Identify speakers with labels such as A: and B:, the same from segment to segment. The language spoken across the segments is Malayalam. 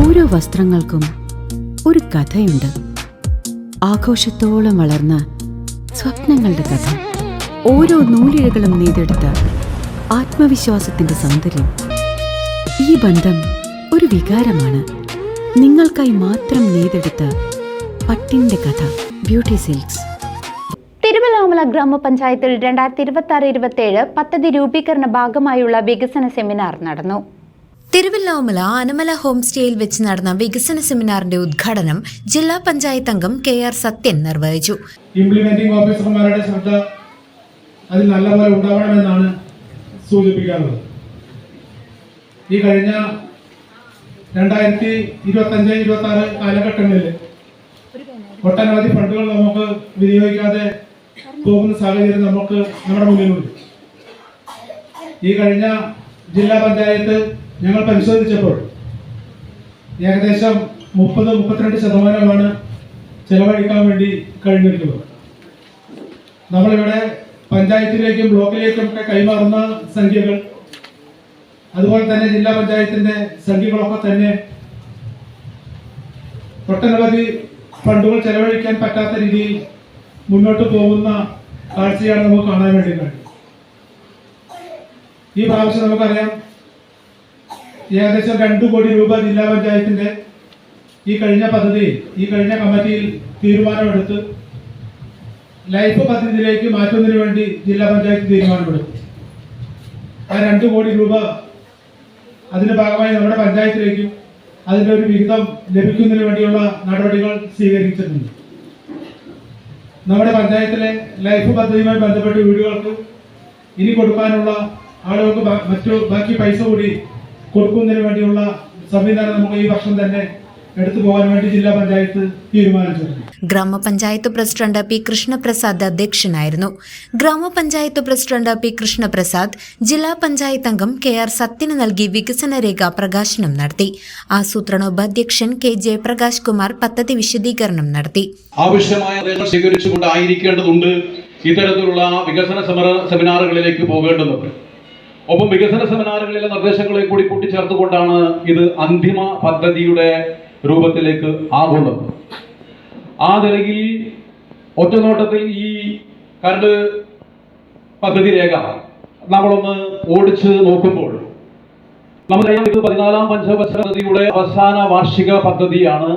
A: ഓരോ വസ്ത്രങ്ങൾക്കും ഒരു കഥയുണ്ട്. ആഘോഷത്തോളം വളർന്ന സ്വപ്നങ്ങളുടെ കഥ. ഓരോ നൂലിഴകളും നെയ്തെടുത്ത ആത്മവിശ്വാസത്തിന്റെ സൗന്ദര്യം. ഈ ബന്ധം ഒരു വികാരമാണ്. നിങ്ങൾക്കായി മാത്രം നെയ്തെടുത്ത പട്ടിന്റെ കഥ. Beauty silks.
B: തിരുവല്ലാമല ഗ്രാമപഞ്ചായത്തിൽ 2026-27 പദ്ധതി രൂപീകരണ ഭാഗമായുള്ള വികസന സെമിനാർ നടന്നു.
C: തിരുവല്ലാമല അനമല ഹോം സ്റ്റേയിൽ വെച്ച് നടന്ന വികസന സെമിനാറിന്റെ ഉദ്ഘാടനം ജില്ലാ പഞ്ചായത്ത് അംഗം KR സത്യൻ നിർവഹിച്ചു.
D: ഇംപ്ലിമെന്റിംഗ് ഓഫീസർമാരുടെ ശ്രദ്ധ അതിൽ നല്ലപോലെ ഉണ്ടാവണമെന്നാണ് സൂചിപ്പിക്കാറുള്ളത്. ഈ കഴിഞ്ഞ 2025-26 കാലഘട്ടങ്ങളിൽ ഒട്ടനവധി ഫണ്ടുകൾ നമുക്ക് വിനിയോഗിക്കാതെ പോകുന്ന സാഹചര്യം നമ്മുടെ മുന്നിലുണ്ട്. ഈ കഴിഞ്ഞ ജില്ലാ പഞ്ചായത്ത് ഞങ്ങൾ പരിശോധിച്ചപ്പോൾ ഏകദേശം 30-32% ചെലവഴിക്കാൻ വേണ്ടി കഴിഞ്ഞിട്ടുള്ളത്. നമ്മളിവിടെ പഞ്ചായത്തിലേക്കും ബ്ലോക്കിലേക്കും ഒക്കെ കൈമാറുന്ന സംഖ്യകൾ, അതുപോലെ തന്നെ ജില്ലാ പഞ്ചായത്തിന്റെ സംഖ്യകളൊക്കെ തന്നെ ഒട്ടനവധി ഫണ്ടുകൾ ചെലവഴിക്കാൻ പറ്റാത്ത രീതിയിൽ മുന്നോട്ട് പോകുന്ന കാഴ്ചയാണ് നമുക്ക് കാണാൻ വേണ്ടി കഴിയും. ഈ പ്രാവശ്യം നമുക്കറിയാം, ഏകദേശം 2 കോടി രൂപ ജില്ലാ പഞ്ചായത്തിന്റെ ഈ കഴിഞ്ഞ കമ്മിറ്റിയിൽ തീരുമാനമെടുത്ത് ലൈഫ് പദ്ധതിയിലേക്ക് മാറ്റുന്നതിന് വേണ്ടി ജില്ലാ പഞ്ചായത്ത് തീരുമാനമെടുത്തു. ആ 2 കോടി രൂപ അതിന്റെ ഭാഗമായി നമ്മുടെ പഞ്ചായത്തിലേക്കും അതിന്റെ ഒരു വിഹിതം ലഭിക്കുന്നതിന് വേണ്ടിയുള്ള നടപടികൾ സ്വീകരിച്ചിട്ടുണ്ട്. നമ്മുടെ പഞ്ചായത്തിലെ ലൈഫ് പദ്ധതിയുമായി ബന്ധപ്പെട്ട വീടുകൾക്ക് ഇനി കൊടുക്കാനുള്ള ആളുകൾക്ക് ബാക്കി പൈസ കൂടി കൊടുക്കുന്നതിന് വേണ്ടിയുള്ള സംവിധാനം നമുക്ക് ഈ വർഷം തന്നെ എടുത്തു പോകാൻ വേണ്ടി ജില്ലാ പഞ്ചായത്ത് തീരുമാനിച്ചിട്ടുണ്ട്.
C: ഗ്രാമപഞ്ചായത്ത് പ്രസിഡന്റ് P. കൃഷ്ണപ്രസാദ് അധ്യക്ഷനായിരുന്നു. ഗ്രാമപഞ്ചായത്ത് പ്രസിഡന്റ് P. കൃഷ്ണപ്രസാദ് ജില്ലാ പഞ്ചായത്ത് അംഗം KR സത്യന് നൽകി വികസന രേഖ പ്രകാശനം നടത്തി. ആസൂത്രണ ഉപാധ്യക്ഷൻ K. ജയപ്രകാശ് കുമാർ പദ്ധതി വിശദീകരണം നടത്തി.
E: ആവശ്യമായ നിർദ്ദേശങ്ങൾ സ്വീകരിച്ചുകൊണ്ടായിരിക്കേണ്ടതുണ്ട് ഇത്തരത്തിലുള്ള വികസന സെമിനാറുകളിലേക്ക് പോകേണ്ടതുണ്ട്. ഒപ്പം വികസന സെമിനാറുകളിലെ നിർദ്ദേശങ്ങളെ കൂടി കൂട്ടിച്ചേർത്തുകൊണ്ടാണ് ഇത് അന്തിമ പദ്ധതിയുടെ രൂപത്തിലേക്ക് ആകുന്നത്. ആ നിലയിൽ ഒറ്റനോട്ടത്തിൽ ഈ കരട് പദ്ധതി രേഖ നമ്മളൊന്ന് ഓടിച്ച് നോക്കുമ്പോൾ നമുക്കറിയാം, ഇത് 14ാം പഞ്ചവത്സര പദ്ധതിയുടെ അവസാന വാർഷിക പദ്ധതിയാണ്.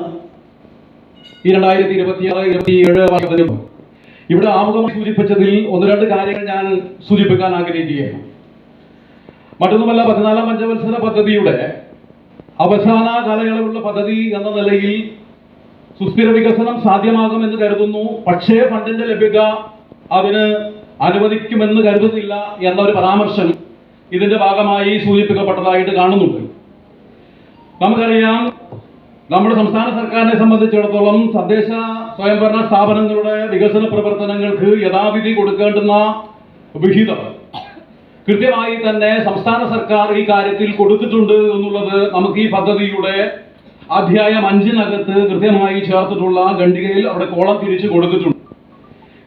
E: ഈ 2026-27 പദ്ധതി. ഇവിടെ ആമുഖമായി സൂചിപ്പിച്ചതിൽ 1-2 കാര്യങ്ങൾ ഞാൻ സൂചിപ്പിക്കാൻ ആഗ്രഹിക്കുകയാണ്. മറ്റൊന്നുമല്ല, 14ാം പഞ്ചവത്സര പദ്ധതിയുടെ അവസാന കാലയളവിലുള്ള പദ്ധതി എന്ന നിലയിൽ സുസ്ഥിര വികസനം സാധ്യമാകുമെന്ന് കരുതുന്നു. പക്ഷേ ഫണ്ടിന്റെ ലഭ്യത അതിന് അനുവദിക്കുമെന്ന് കരുതുന്നില്ല എന്നൊരു പരാമർശം ഇതിന്റെ ഭാഗമായി സൂചിപ്പിക്കപ്പെട്ടതായിട്ട് കാണുന്നുണ്ട്. നമുക്കറിയാം, നമ്മുടെ സംസ്ഥാന സർക്കാരിനെ സംബന്ധിച്ചിടത്തോളം തദ്ദേശ സ്വയംഭരണ സ്ഥാപനങ്ങളുടെ വികസന പ്രവർത്തനങ്ങൾക്ക് യഥാവിധി കൊടുക്കേണ്ടുന്ന വിഹിതം കൃത്യമായി തന്നെ സംസ്ഥാന സർക്കാർ ഈ കാര്യത്തിൽ കൊടുത്തിട്ടുണ്ട് എന്നുള്ളത് നമുക്ക് ഈ പദ്ധതിയുടെ അധ്യായം 5-നകത്ത് കൃത്യമായി ചേർത്തിട്ടുള്ള ഖണ്ഡികയിൽ അവിടെ കോളം തിരിച്ച് കൊടുത്തിട്ടുണ്ട്.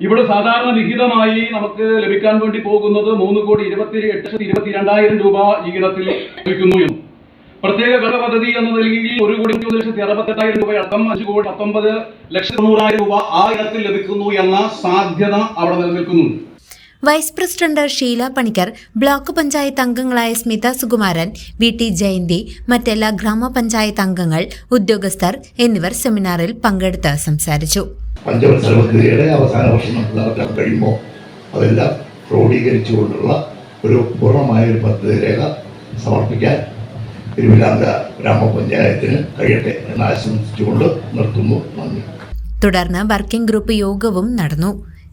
E: ഇവിടെ സാധാരണ വിഹിതമായി നമുക്ക് ലഭിക്കാൻ വേണ്ടി പോകുന്നത് 3,28,22,000 രൂപ ഈ ഇനത്തിൽ ലഭിക്കുന്നു എന്നും, പ്രത്യേക ഘടക പദ്ധതി എന്ന നിലയിൽ 1,68,000 രൂപ അടക്കം 5,19,90,000 രൂപ ആ ഇനത്തിൽ ലഭിക്കുന്നു എന്ന സാധ്യത അവിടെ നിലനിൽക്കുന്നുണ്ട്.
C: Vice president Sheela Panicker, block panchayat അംഗങ്ങളായ സ്മിത സുകുമാരൻ, VT ജയന്തി, മറ്റെല്ലാ ഗ്രാമപഞ്ചായത്ത് അംഗങ്ങൾ, ഉദ്യോഗസ്ഥർ എന്നിവർ സെമിനാറിൽ പങ്കെടുത്ത് സംസാരിച്ചു.
F: പഞ്ചവത്സര പദ്ധതിയുടെ അവസാന വർഷം നടക്കാൻ കഴിയുമ്പോൾ അതെല്ലാം ക്രോഡീകരിച്ചുകൊണ്ടുള്ള ഒരു പൂർണ്ണമായ ഒരു പദ്ധതി രേഖ സമർപ്പിക്കാൻ തിരുവല്ലാമല ഗ്രാമപഞ്ചായത്തിന് കഴിയട്ടെ എന്ന് ആശംസിച്ചുകൊണ്ട് നിർത്തുന്നു. നന്ദി.
C: തുടർന്ന് വർക്കിംഗ് ഗ്രൂപ്പ് യോഗവും നടന്നു.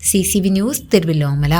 C: CCV news, Thiruvallamala.